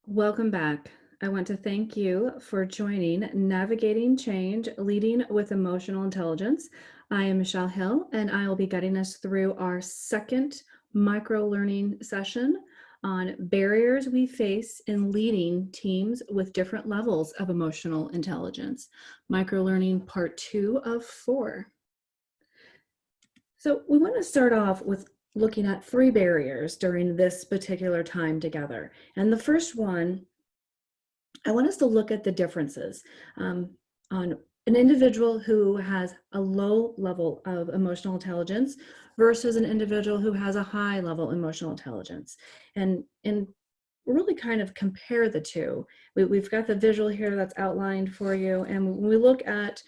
Welcome back. I want to thank you for joining Navigating Change, Leading with Emotional Intelligence. I am Michelle Hill, and I will be guiding us through our second micro learning session on barriers we face in leading teams with different levels of emotional intelligence. Micro learning part 2 of 4. So we want to start off with looking at 3 barriers during this particular time together. And the first one, I want us to look at the differences on an individual who has a low level of emotional intelligence versus an individual who has a high level emotional intelligence, and really kind of compare the two. We've got the visual here that's outlined for you, and when we look at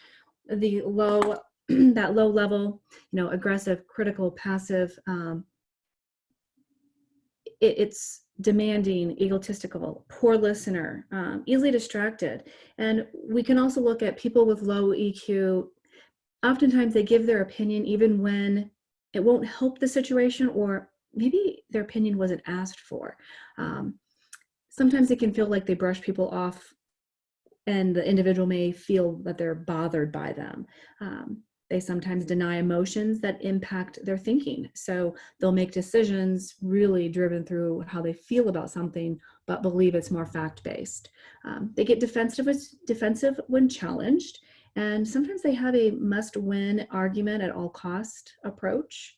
the low that low level, aggressive, critical, passive, it's demanding, egotistical, poor listener, easily distracted. And we can also look at people with low EQ. Oftentimes they give their opinion even when it won't help the situation, or maybe their opinion wasn't asked for. Sometimes it can feel like they brush people off, and the individual may feel that they're bothered by them. They sometimes deny emotions that impact their thinking. So they'll make decisions really driven through how they feel about something, but believe it's more fact-based. They get defensive when challenged, and sometimes they have a must-win argument at all cost approach.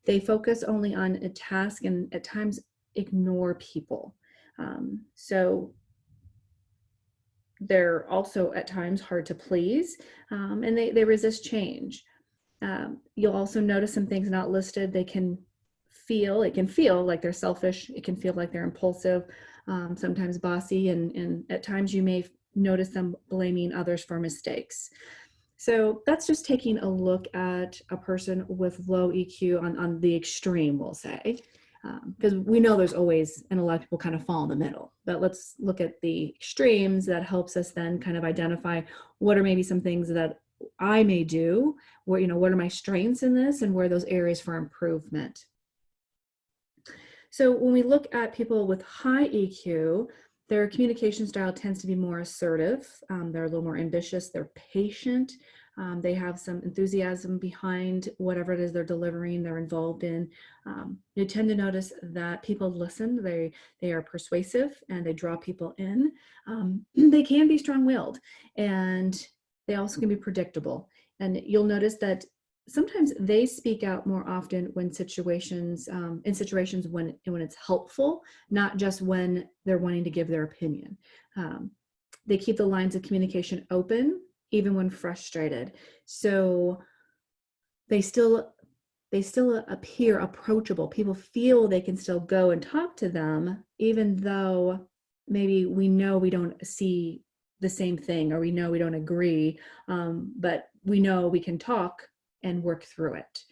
They focus only on a task and at times ignore people. So they're also at times hard to please, and they resist change. You'll also notice some things not listed. It can feel like they're selfish. It can feel like they're impulsive, sometimes bossy, and at times you may notice them blaming others for mistakes. So that's just taking a look at a person with low EQ on the extreme, we'll say, because we know there's always, and a lot of people kind of fall in the middle. But let's look at the extremes. That helps us then kind of identify what are maybe some things that I may do, what are my strengths in this, and where are those areas for improvement. So when we look at people with high EQ, their communication style tends to be more assertive. They're a little more ambitious. They're patient. They have some enthusiasm behind whatever it is they're delivering, they're involved in. You tend to notice that people listen. They are persuasive and they draw people in. They can be strong-willed, and they also can be predictable. And you'll notice that sometimes they speak out more often when in situations when it's helpful, not just when they're wanting to give their opinion. They keep the lines of communication open even when frustrated. So they still appear approachable. People feel they can still go and talk to them, even though maybe we know we don't see the same thing, or we know we don't agree, but we know we can talk and work through it.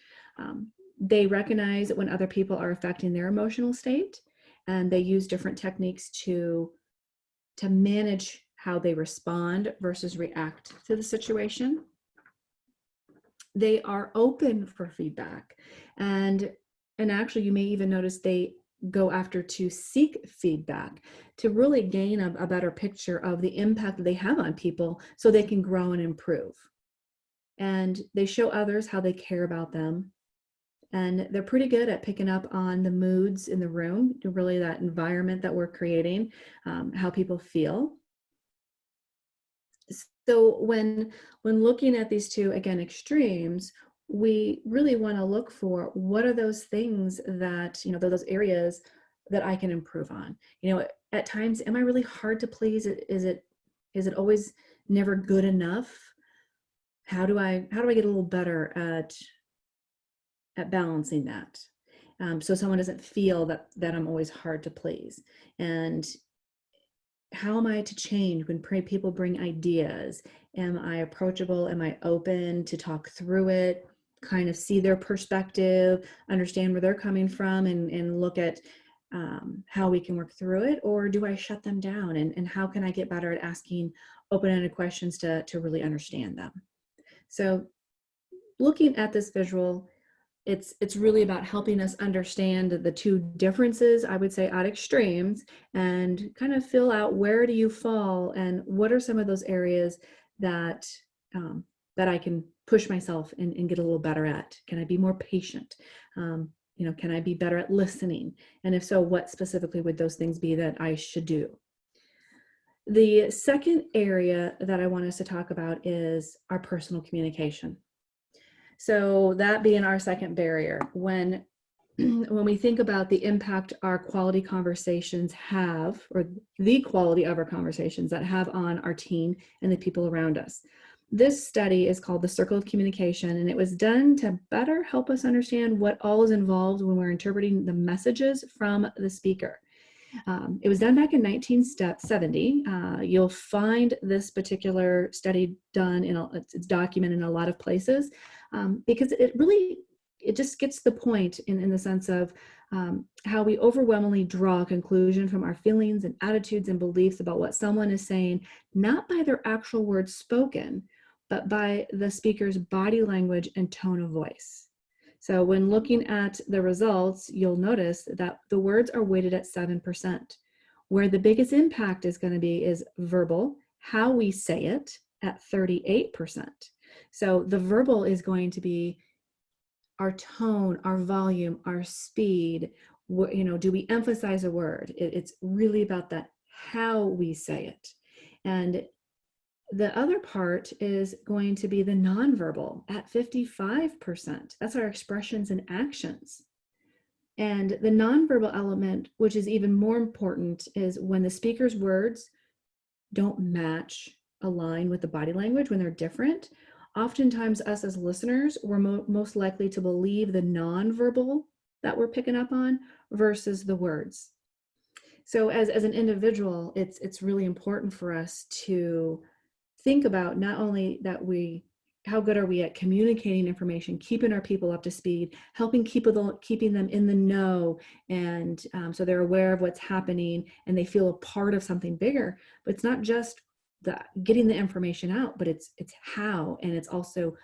They recognize when other people are affecting their emotional state, and they use different techniques to manage how they respond versus react to the situation. They are open for feedback, and actually you may even notice they go after to seek feedback to really gain a better picture of the impact that they have on people so they can grow and improve. And they show others how they care about them. And they're pretty good at picking up on the moods in the room, really that environment that we're creating, how people feel. So when looking at these two, again, extremes, we really want to look for what are those things that, those areas that I can improve on. At times, am I really hard to please? Is it always never good enough? How do I get a little better at balancing that? So someone doesn't feel that I'm always hard to please. And how am I to change when people bring ideas? Am I approachable? Am I open to talk through it, kind of see their perspective, understand where they're coming from, and look at how we can work through it? Or do I shut them down? And how can I get better at asking open-ended questions to really understand them? So looking at this visual, It's really about helping us understand the two differences, I would say, at extremes, and kind of fill out where do you fall and what are some of those areas that um, that I can push myself and get a little better at. Can I be more patient? Can I be better at listening? And if so, what specifically would those things be that I should do? The second area that I want us to talk about is our personal communication. So that being our second barrier, when when we think about the impact our quality conversations have, or the quality of our conversations that have on our team and the people around us. This study is called the Circle of Communication, and it was done to better help us understand what all is involved when we're interpreting the messages from the speaker. It was done back in 1970. You'll find this particular study done it's documented in a lot of places, because it just gets the point in the sense of how we overwhelmingly draw a conclusion from our feelings and attitudes and beliefs about what someone is saying, not by their actual words spoken, but by the speaker's body language and tone of voice. So when looking at the results, you'll notice that the words are weighted at 7%. Where the biggest impact is going to be is verbal, how we say it, at 38%. So the verbal is going to be our tone, our volume, our speed. Do we emphasize a word? It's really about that how we say it. And the other part is going to be the nonverbal at 55%. That's our expressions and actions. And the nonverbal element, which is even more important, is when the speaker's words don't match, align with the body language, when they're different. Oftentimes, us as listeners, we're most likely to believe the nonverbal that we're picking up on versus the words. So as an individual, it's really important for us to think about not only how good are we at communicating information, keeping our people up to speed, helping keeping them in the know, and so they're aware of what's happening and they feel a part of something bigger. But it's not just getting the information out, but it's how, and it's also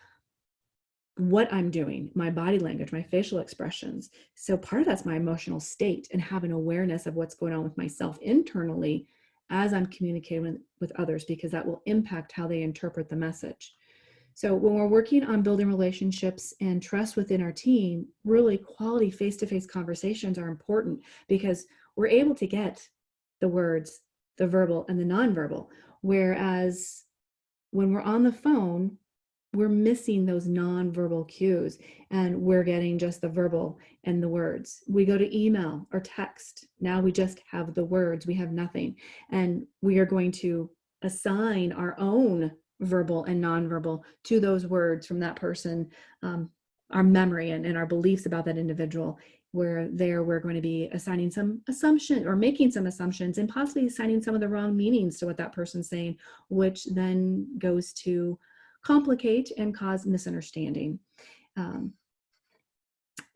what I'm doing, my body language, my facial expressions. So part of that's my emotional state and having awareness of what's going on with myself internally as I'm communicating with others, because that will impact how they interpret the message. So when we're working on building relationships and trust within our team, really quality face-to-face conversations are important, because we're able to get the words, the verbal and the nonverbal. Whereas when we're on the phone, we're missing those nonverbal cues and we're getting just the verbal and the words. We go to email or text. Now we just have the words, we have nothing. And we are going to assign our own verbal and nonverbal to those words from that person, our memory and our beliefs about that individual. Where we're going to be assigning some assumption or making some assumptions and possibly assigning some of the wrong meanings to what that person's saying, which then goes to complicate and cause misunderstanding.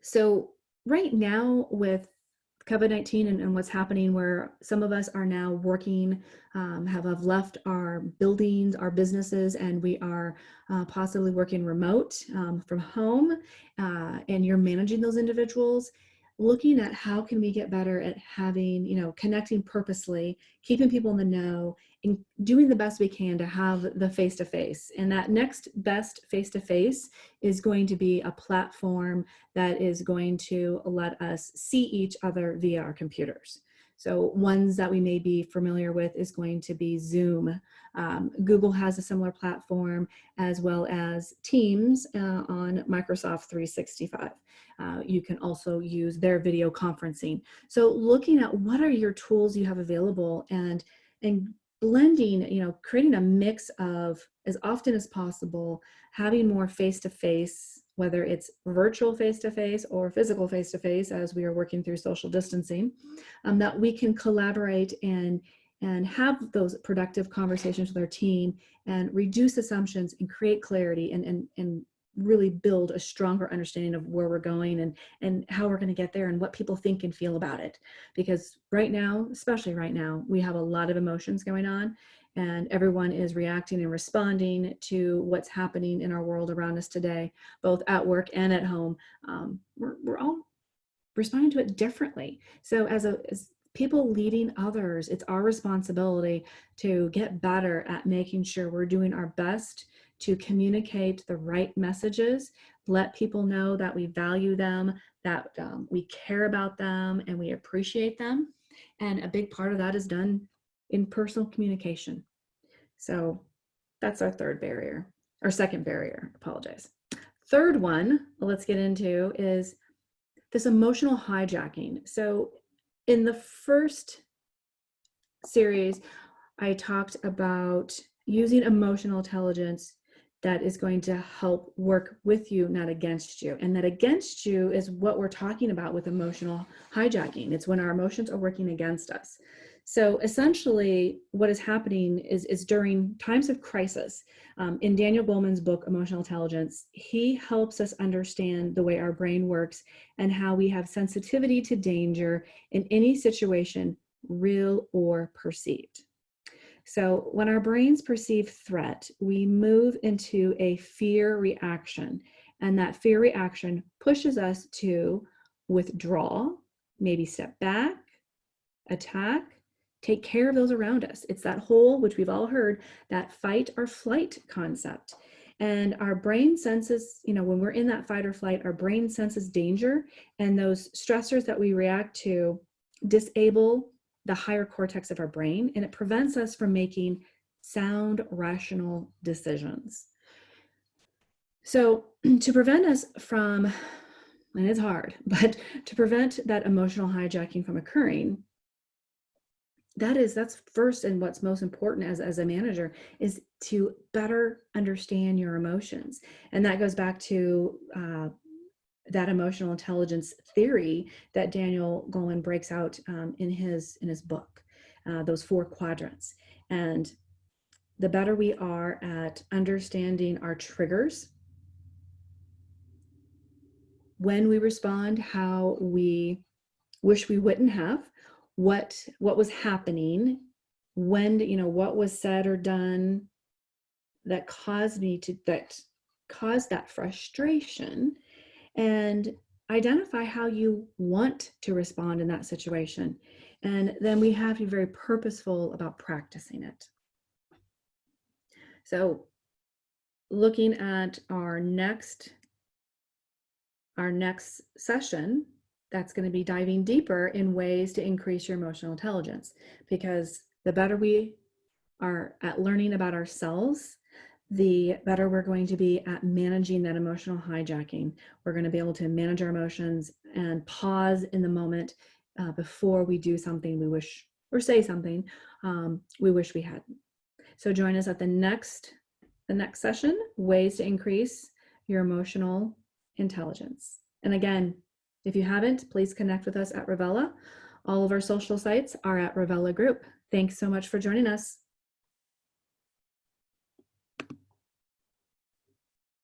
So right now with COVID-19 and what's happening, where some of us are now working, have left our buildings, our businesses, and we are possibly working remote from home, and you're managing those individuals, looking at how can we get better at having, connecting purposely, keeping people in the know, and doing the best we can to have the face-to-face. And that next best face-to-face is going to be a platform that is going to let us see each other via our computers. So ones that we may be familiar with is going to be Zoom. Google has a similar platform, as well as Teams on Microsoft 365. You can also use their video conferencing. So looking at what are your tools you have available, and blending, creating a mix of, as often as possible, having more face-to-face, whether it's virtual face-to-face or physical face-to-face, as we are working through social distancing, that we can collaborate and have those productive conversations with our team and reduce assumptions and create clarity and really build a stronger understanding of where we're going and how we're going to get there and what people think and feel about it. Because right now, especially right now, we have a lot of emotions going on, and everyone is reacting and responding to what's happening in our world around us today, both at work and at home. We're all responding to it differently. So as people leading others, it's our responsibility to get better at making sure we're doing our best to communicate the right messages, let people know that we value them, that we care about them, and we appreciate them. And a big part of that is done in personal communication. So that's our third barrier, or second barrier, apologize. Third one, let's get into is this emotional hijacking. So in the first series, I talked about using emotional intelligence that is going to help work with you, not against you. And that against you is what we're talking about with emotional hijacking. It's when our emotions are working against us. So essentially what is happening is during times of crisis, in Daniel Goleman's book, Emotional Intelligence, he helps us understand the way our brain works and how we have sensitivity to danger in any situation, real or perceived. So when our brains perceive threat, we move into a fear reaction, and that fear reaction pushes us to withdraw, maybe step back, attack, take care of those around us. It's that whole, which we've all heard, that fight or flight concept. And our brain senses, when we're in that fight or flight, our brain senses danger, and those stressors that we react to disable the higher cortex of our brain, and it prevents us from making sound, rational decisions. So to prevent us from, and it's hard, but to prevent that emotional hijacking from occurring, that's first, and what's most important as a manager is to better understand your emotions. And that goes back to that emotional intelligence theory that Daniel Goleman breaks out in his book, those 4 quadrants. And the better we are at understanding our triggers, when we respond, how we wish we wouldn't have, what was happening, when, what was said or done that caused that frustration, and identify how you want to respond in that situation. And then we have to be very purposeful about practicing it. So looking at our next session, that's going to be diving deeper in ways to increase your emotional intelligence, because the better we are at learning about ourselves, the better we're going to be at managing that emotional hijacking. We're going to be able to manage our emotions and pause in the moment before we do something we wish, or say something we wish we hadn't. So join us at the next session, ways to increase your emotional intelligence. And again, if you haven't, please connect with us at Revela. All of our social sites are at Revela Group. Thanks so much for joining us.